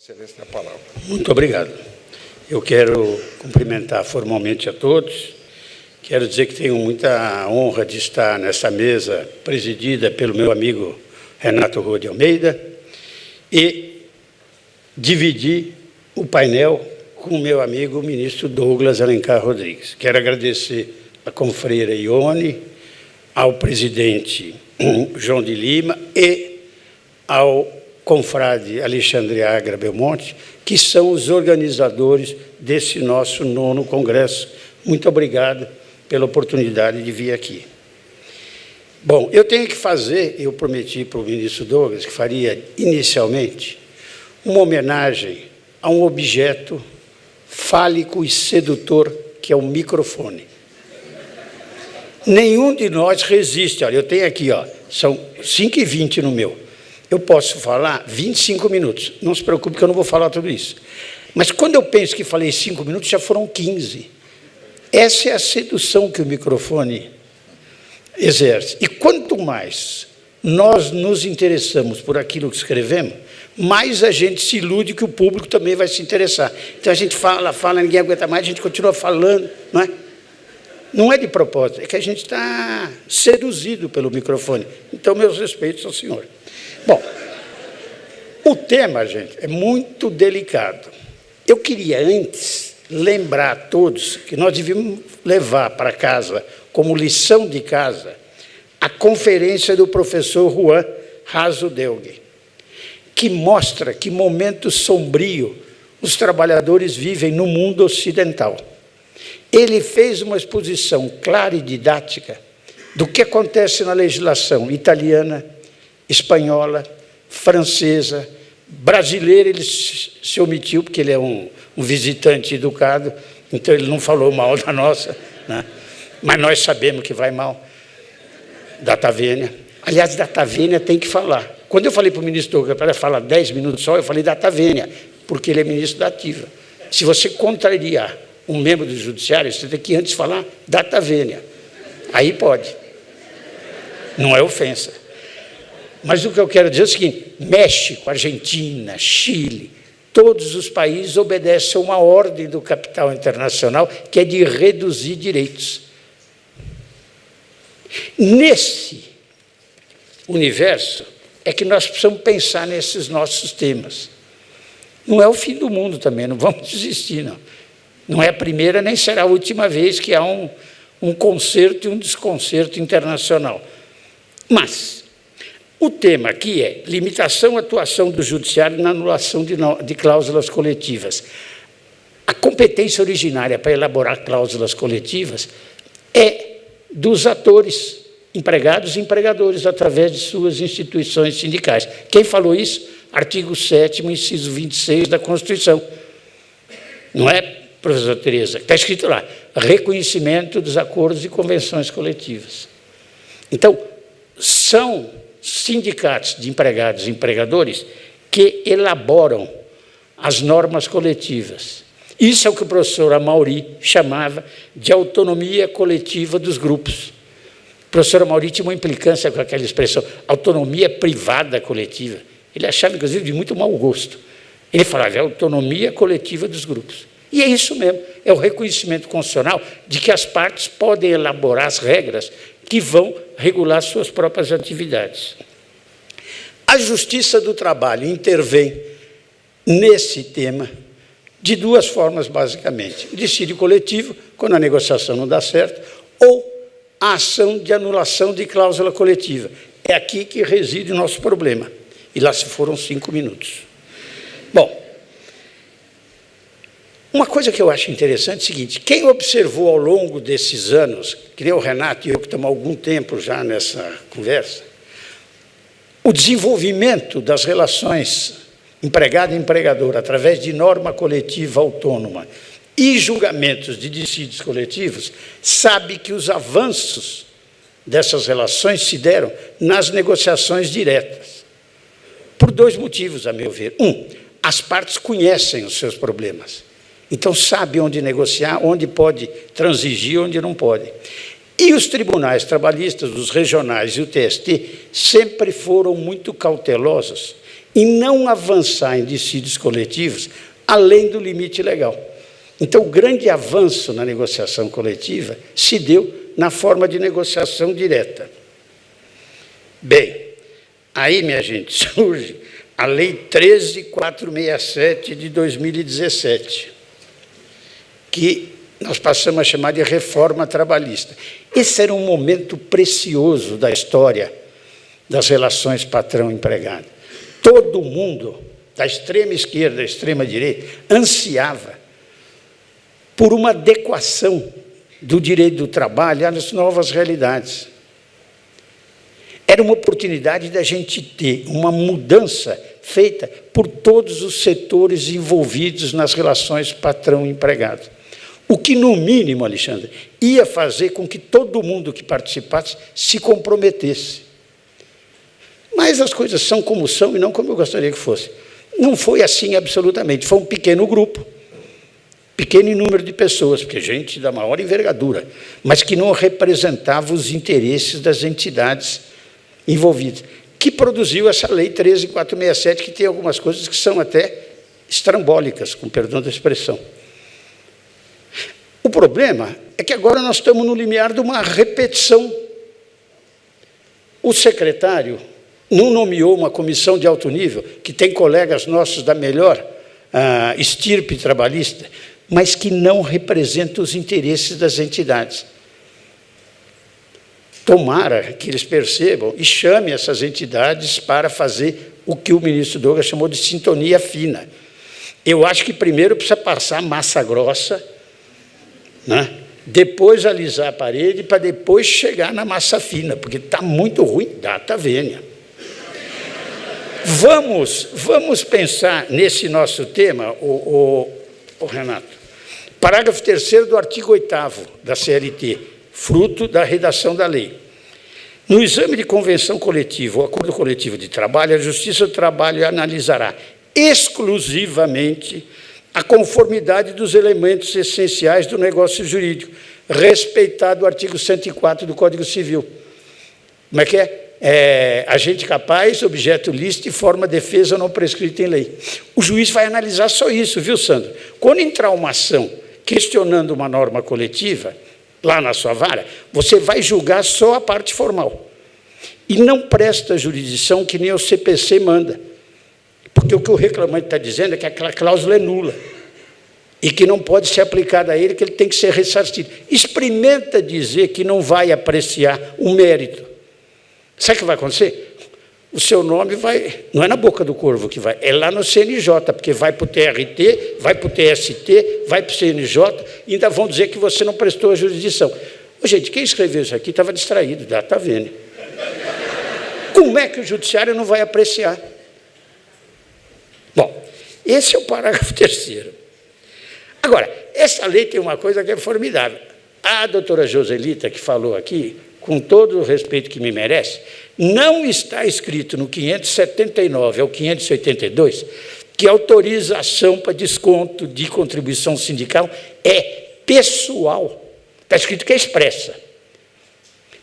Excelência, a palavra. Muito obrigado. Eu quero cumprimentar formalmente a todos. Quero dizer que tenho muita honra de estar nessa mesa presidida pelo meu amigo Renato Rua de Almeida e dividir o painel com o meu amigo o ministro Douglas Alencar Rodrigues. Quero agradecer a confreira Ione, ao presidente João de Lima e ao confrade Alexandre Agra Belmonte, que são os organizadores desse nosso 9º Congresso. Muito obrigado pela oportunidade de vir aqui. Bom, eu tenho que fazer, eu prometi para o ministro Douglas que faria inicialmente uma homenagem a um objeto fálico e sedutor que é o microfone. Nenhum de nós resiste. Olha, eu tenho aqui, ó, são 5h20 no meu. Eu posso falar 25 minutos. Não se preocupe que eu não vou falar tudo isso. Mas quando eu penso que falei 5 minutos, já foram 15. Essa é a sedução que o microfone exerce. E quanto mais nós nos interessamos por aquilo que escrevemos, mais a gente se ilude que o público também vai se interessar. Então a gente fala, ninguém aguenta mais, a gente continua falando, não é? Não é de propósito, é que a gente está seduzido pelo microfone. Então, meus respeitos ao senhor. Bom, o tema, gente, é muito delicado. Eu queria antes lembrar a todos que nós devíamos levar para casa, como lição de casa, a conferência do professor Juan Raso Delgue, que mostra que momento sombrio os trabalhadores vivem no mundo ocidental. Ele fez uma exposição clara e didática do que acontece na legislação italiana, espanhola, francesa, brasileira. Ele se omitiu, porque ele é um visitante educado, então ele não falou mal da nossa, né? Mas nós sabemos que vai mal. Data Vênia. Aliás, Data Vênia tem que falar. Quando eu falei para o ministro Douglas para falar 10 minutos só, eu falei Data Vênia, porque ele é ministro da Ativa. Se você contrariar um membro do judiciário, você tem que antes falar Data Vênia. Aí pode. Não é ofensa. Mas o que eu quero dizer é o seguinte: México, Argentina, Chile, todos os países obedecem a uma ordem do capital internacional que é de reduzir direitos. Nesse universo é que nós precisamos pensar nesses nossos temas. Não é o fim do mundo também, não vamos desistir, não. Não é a primeira nem será a última vez que há um concerto e um desconcerto internacional. Mas o tema aqui é limitação à atuação do judiciário na anulação de cláusulas coletivas. A competência originária para elaborar cláusulas coletivas é dos atores, empregados e empregadores, através de suas instituições sindicais. Quem falou isso? Artigo 7º, inciso 26 da Constituição. Não é, professora Tereza? Está escrito lá, reconhecimento dos acordos e convenções coletivas. Então, são sindicatos de empregados e empregadores que elaboram as normas coletivas. Isso é o que o professor Amaury chamava de autonomia coletiva dos grupos. O professor Amaury tinha uma implicância com aquela expressão, autonomia privada coletiva. Ele achava, inclusive, de muito mau gosto. Ele falava, é autonomia coletiva dos grupos. E é isso mesmo, é o reconhecimento constitucional de que as partes podem elaborar as regras que vão regular suas próprias atividades. A Justiça do Trabalho intervém nesse tema de duas formas, basicamente. O dissídio coletivo, quando a negociação não dá certo, ou a ação de anulação de cláusula coletiva. É aqui que reside o nosso problema. E lá se foram 5 minutos. Bom, uma coisa que eu acho interessante é o seguinte: quem observou ao longo desses anos, que nem o Renato e eu que estamos há algum tempo já nessa conversa, o desenvolvimento das relações empregado e empregador através de norma coletiva autônoma e julgamentos de dissídios coletivos, sabe que os avanços dessas relações se deram nas negociações diretas. Por 2 motivos, a meu ver. As partes conhecem os seus problemas. Então, sabe onde negociar, onde pode transigir, onde não pode. E os tribunais trabalhistas, os regionais e o TST, sempre foram muito cautelosos em não avançar em dissídios coletivos além do limite legal. Então, o grande avanço na negociação coletiva se deu na forma de negociação direta. Bem, aí, minha gente, surge a Lei 13.467 de 2017, que nós passamos a chamar de reforma trabalhista. Esse era um momento precioso da história das relações patrão-empregado. Todo mundo, da extrema esquerda, da extrema direita, ansiava por uma adequação do direito do trabalho às novas realidades. Era uma oportunidade da gente ter uma mudança feita por todos os setores envolvidos nas relações patrão-empregado. O que, no mínimo, Alexandre, ia fazer com que todo mundo que participasse se comprometesse. Mas as coisas são como são e não como eu gostaria que fosse. Não foi assim absolutamente. Foi um pequeno grupo, pequeno número de pessoas, porque gente da maior envergadura, mas que não representava os interesses das entidades envolvidas, que produziu essa Lei 13.467, que tem algumas coisas que são até estrambólicas, com perdão da expressão. O problema é que agora nós estamos no limiar de uma repetição. O secretário não nomeou uma comissão de alto nível, que tem colegas nossos da melhor estirpe trabalhista, mas que não representa os interesses das entidades. Tomara que eles percebam e chamem essas entidades para fazer o que o ministro Douglas chamou de sintonia fina. Eu acho que primeiro precisa passar massa grossa, né? Depois alisar a parede, para depois chegar na massa fina, porque está muito ruim, data vênia. Vamos pensar nesse nosso tema, Renato. Parágrafo 3º do artigo 8º da CLT, fruto da redação da lei. No exame de convenção coletiva ou acordo coletivo de trabalho, a Justiça do Trabalho analisará exclusivamente a conformidade dos elementos essenciais do negócio jurídico, respeitado o artigo 104 do Código Civil. Como é que é? Agente capaz, objeto lícito e forma defesa não prescrita em lei. O juiz vai analisar só isso, viu, Sandro? Quando entrar uma ação questionando uma norma coletiva, lá na sua vara, você vai julgar só a parte formal. E não presta jurisdição que nem o CPC manda. Porque o que o reclamante está dizendo é que aquela cláusula é nula e que não pode ser aplicada a ele, que ele tem que ser ressarcido. Experimenta dizer que não vai apreciar o mérito. Sabe o que vai acontecer? O seu nome vai, não é na boca do corvo que vai, é lá no CNJ, porque vai para o TRT, vai para o TST, vai para o CNJ, e ainda vão dizer que você não prestou a jurisdição. Ô, gente, quem escreveu isso aqui estava distraído, está vendo? Como é que o judiciário não vai apreciar? Bom, esse é o parágrafo 3º. Agora, essa lei tem uma coisa que é formidável. A doutora Joselita, que falou aqui, com todo o respeito que me merece, não está escrito no 579 ao 582 que a autorização para desconto de contribuição sindical é pessoal. Está escrito que é expressa.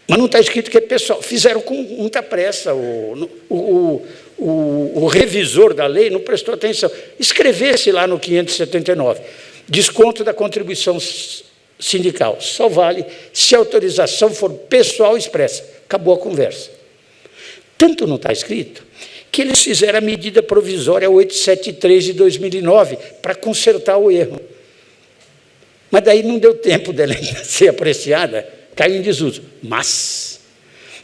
Mas não está escrito que é pessoal. Fizeram com muita pressa. O revisor da lei não prestou atenção. Escrevesse lá no 579, desconto da contribuição sindical. Só vale se a autorização for pessoal expressa. Acabou a conversa. Tanto não está escrito que eles fizeram a medida provisória 873 de 2009 para consertar o erro. Mas daí não deu tempo dela ser apreciada, caiu em desuso. Mas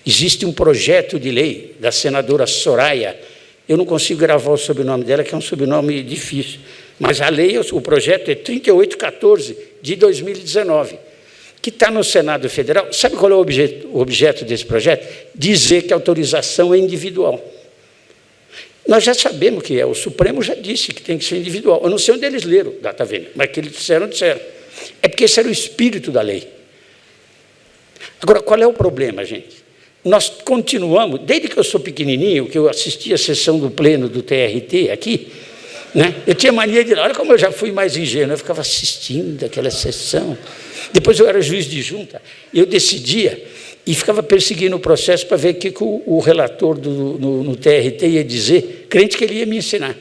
existe um projeto de lei da senadora Soraya, eu não consigo gravar o sobrenome dela, que é um sobrenome difícil, mas a lei, o projeto é 3814 de 2019, que está no Senado Federal. Sabe qual é o objeto desse projeto? Dizer que a autorização é individual. Nós já sabemos que é, o Supremo já disse que tem que ser individual. Eu não sei onde eles leram, data vênia, mas que eles disseram. É porque esse era o espírito da lei. Agora, qual é o problema, gente? Nós continuamos, desde que eu sou pequenininho, que eu assisti a sessão do pleno do TRT aqui, né? Eu tinha mania de, olha como eu já fui mais ingênuo, eu ficava assistindo aquela sessão. Depois eu era juiz de junta, eu decidia, e ficava perseguindo o processo para ver o que o relator no TRT ia dizer, crente que ele ia me ensinar.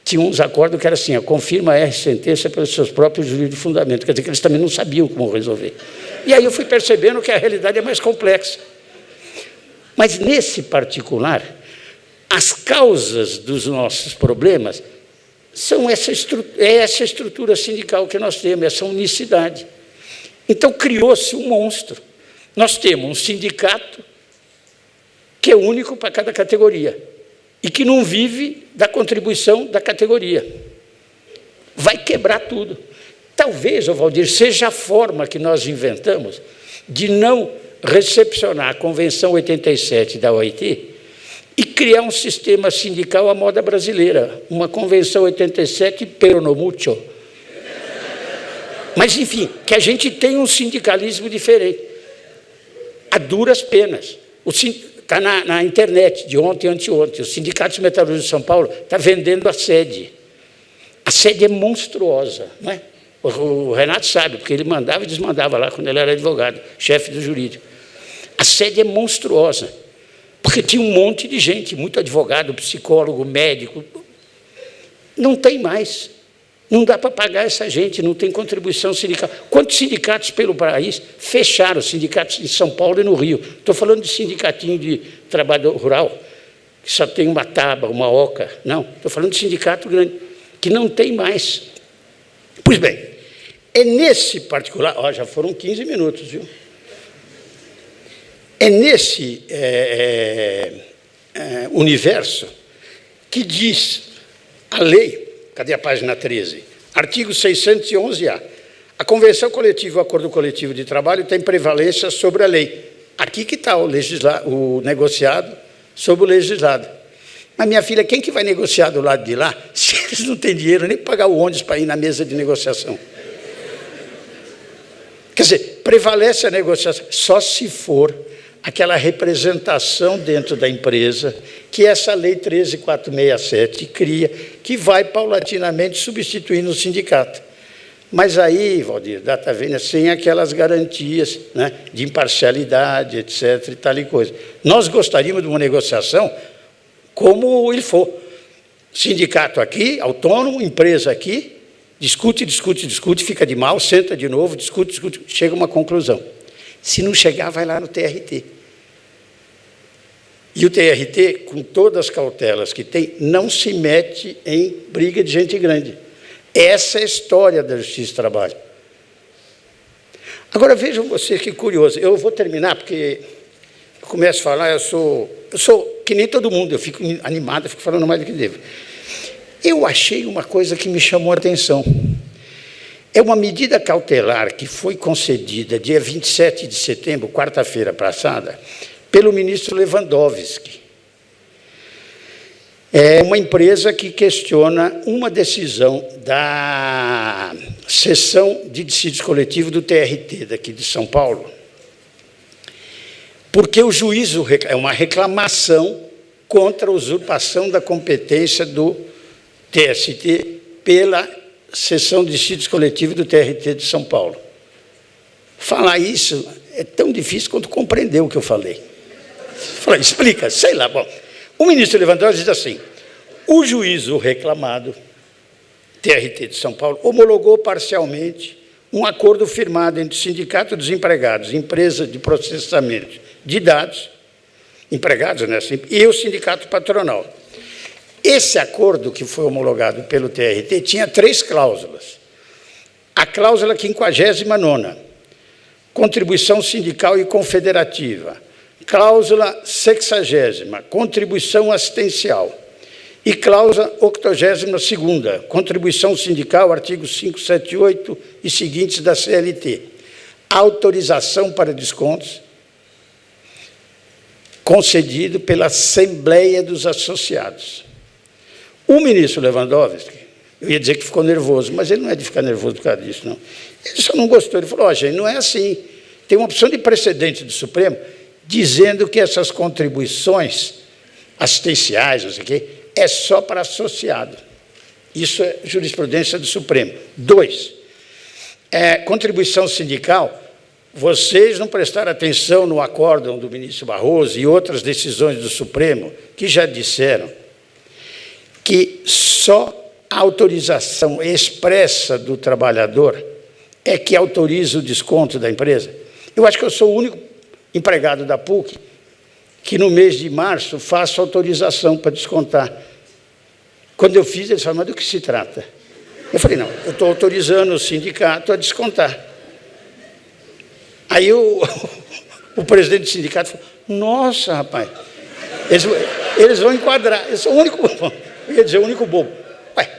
Tinha uns acordos que era assim, confirma a sentença pelos seus próprios jurídicos fundamentos, quer dizer que eles também não sabiam como resolver. E aí eu fui percebendo que a realidade é mais complexa. Mas, nesse particular, as causas dos nossos problemas são essa estrutura sindical que nós temos, essa unicidade. Então, criou-se um monstro. Nós temos um sindicato que é único para cada categoria e que não vive da contribuição da categoria. Vai quebrar tudo. Talvez, Valdir, seja a forma que nós inventamos de não recepcionar a Convenção 87 da OIT e criar um sistema sindical à moda brasileira, uma Convenção 87 pero no mucho. Mas, enfim, que a gente tem um sindicalismo diferente, a duras penas. Está na internet, de ontem e anteontem, o Sindicato dos Metalúrgicos de São Paulo está vendendo a sede. A sede é monstruosa, não é? O Renato sabe, porque ele mandava e desmandava lá quando ele era advogado, chefe do jurídico. A sede é monstruosa, porque tinha um monte de gente, muito advogado, psicólogo, médico. Não tem mais. Não dá para pagar essa gente, não tem contribuição sindical. Quantos sindicatos pelo país fecharam, sindicatos em São Paulo e no Rio? Estou falando de sindicatinho de trabalho rural, que só tem uma tábua, uma oca. Não, estou falando de sindicato grande, que não tem mais. Pois bem, é nesse particular... já foram 15 minutos, viu? É nesse universo que diz a lei... Cadê a página 13? Artigo 611-A. A convenção coletiva e o acordo coletivo de trabalho tem prevalência sobre a lei. Aqui que está o negociado sobre o legislado. Mas, minha filha, quem que vai negociar do lado de lá se eles não têm dinheiro nem para pagar o ônibus para ir na mesa de negociação? Quer dizer, prevalece a negociação só se for aquela representação dentro da empresa que essa Lei 13.467 cria, que vai paulatinamente substituindo o sindicato. Mas aí, Valdir, está vendo, sem aquelas garantias, né, de imparcialidade, etc., e tal e coisa. Nós gostaríamos de uma negociação como ele for. Sindicato aqui, autônomo, empresa aqui, discute, fica de mal, senta de novo, discute, chega a uma conclusão. Se não chegar, vai lá no TRT. E o TRT, com todas as cautelas que tem, não se mete em briga de gente grande. Essa é a história da Justiça do Trabalho. Agora, vejam vocês que curioso. Eu vou terminar, porque eu começo a falar, eu sou que nem todo mundo, eu fico animado, eu fico falando mais do que devo. Eu achei uma coisa que me chamou a atenção. É uma medida cautelar que foi concedida dia 27 de setembro, quarta-feira passada, pelo ministro Lewandowski. É uma empresa que questiona uma decisão da seção de dissídios coletivos do TRT, daqui de São Paulo, porque o juízo é uma reclamação contra a usurpação da competência do TST pela seção de dissídios coletivos do TRT de São Paulo. Falar isso é tão difícil quanto compreender o que eu falei. Explica, sei lá. Bom, o ministro Lewandowski diz assim: o juízo reclamado, TRT de São Paulo, homologou parcialmente um acordo firmado entre o Sindicato dos Empregados, empresa de processamento de dados, empregados, né, e o Sindicato Patronal. Esse acordo que foi homologado pelo TRT tinha 3 cláusulas. A cláusula 59ª, contribuição sindical e confederativa. Cláusula 60ª, contribuição assistencial. E cláusula 82ª, contribuição sindical, artigo 578 e seguintes da CLT. Autorização para descontos concedido pela Assembleia dos Associados. O ministro Lewandowski, eu ia dizer que ficou nervoso, mas ele não é de ficar nervoso por causa disso, não. Ele só não gostou. Ele falou: gente, não é assim. Tem uma opção de precedente do Supremo dizendo que essas contribuições assistenciais, não sei o quê, é só para associado. Isso é jurisprudência do Supremo. 2, contribuição sindical vocês não prestaram atenção no acórdão do ministro Barroso e outras decisões do Supremo, que já disseram que só a autorização expressa do trabalhador é que autoriza o desconto da empresa. Eu acho que eu sou o único empregado da PUC que no mês de março faço autorização para descontar. Quando eu fiz, eles falaram, mas do que se trata? Eu falei, não, eu estou autorizando o sindicato a descontar. Aí o presidente do sindicato falou, nossa, rapaz, eles vão enquadrar, eu sou o único, eu ia dizer, o único bobo. Ué,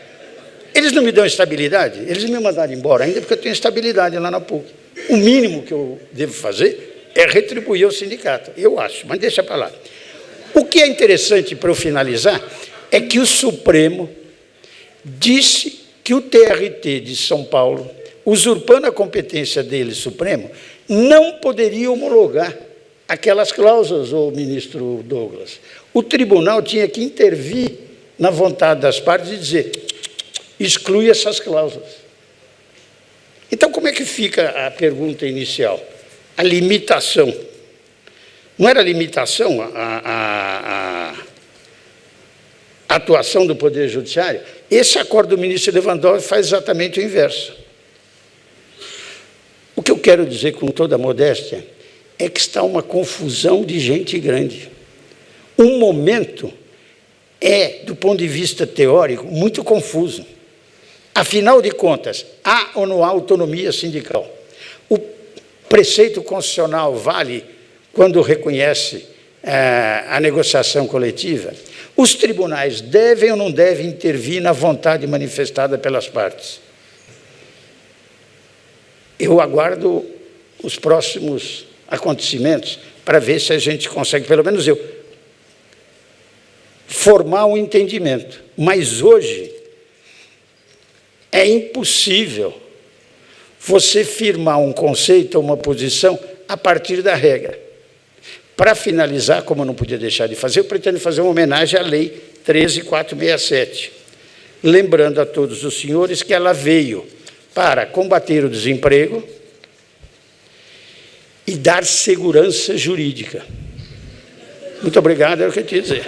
eles não me dão estabilidade? Eles me mandaram embora ainda porque eu tenho estabilidade lá na PUC. O mínimo que eu devo fazer é retribuir ao sindicato, eu acho, mas deixa para lá. O que é interessante, para eu finalizar, é que o Supremo disse que o TRT de São Paulo, usurpando a competência dele, Supremo, não poderia homologar aquelas cláusulas, o ministro Douglas. O tribunal tinha que intervir na vontade das partes e dizer, exclui essas cláusulas. Então, como é que fica a pergunta inicial? A limitação. Não era limitação a atuação do Poder Judiciário? Esse acordo do ministro Lewandowski faz exatamente o inverso. O que eu quero dizer com toda a modéstia é que está uma confusão de gente grande. Um momento é, do ponto de vista teórico, muito confuso. Afinal de contas, há ou não há autonomia sindical? O preceito constitucional vale quando reconhece a negociação coletiva? Os tribunais devem ou não devem intervir na vontade manifestada pelas partes? Eu aguardo os próximos acontecimentos para ver se a gente consegue, pelo menos eu, formar um entendimento. Mas hoje é impossível você firmar um conceito ou uma posição a partir da regra. Para finalizar, como eu não podia deixar de fazer, eu pretendo fazer uma homenagem à Lei 13.467, lembrando a todos os senhores que ela veio para combater o desemprego e dar segurança jurídica. Muito obrigado, é o que eu tinha a dizer.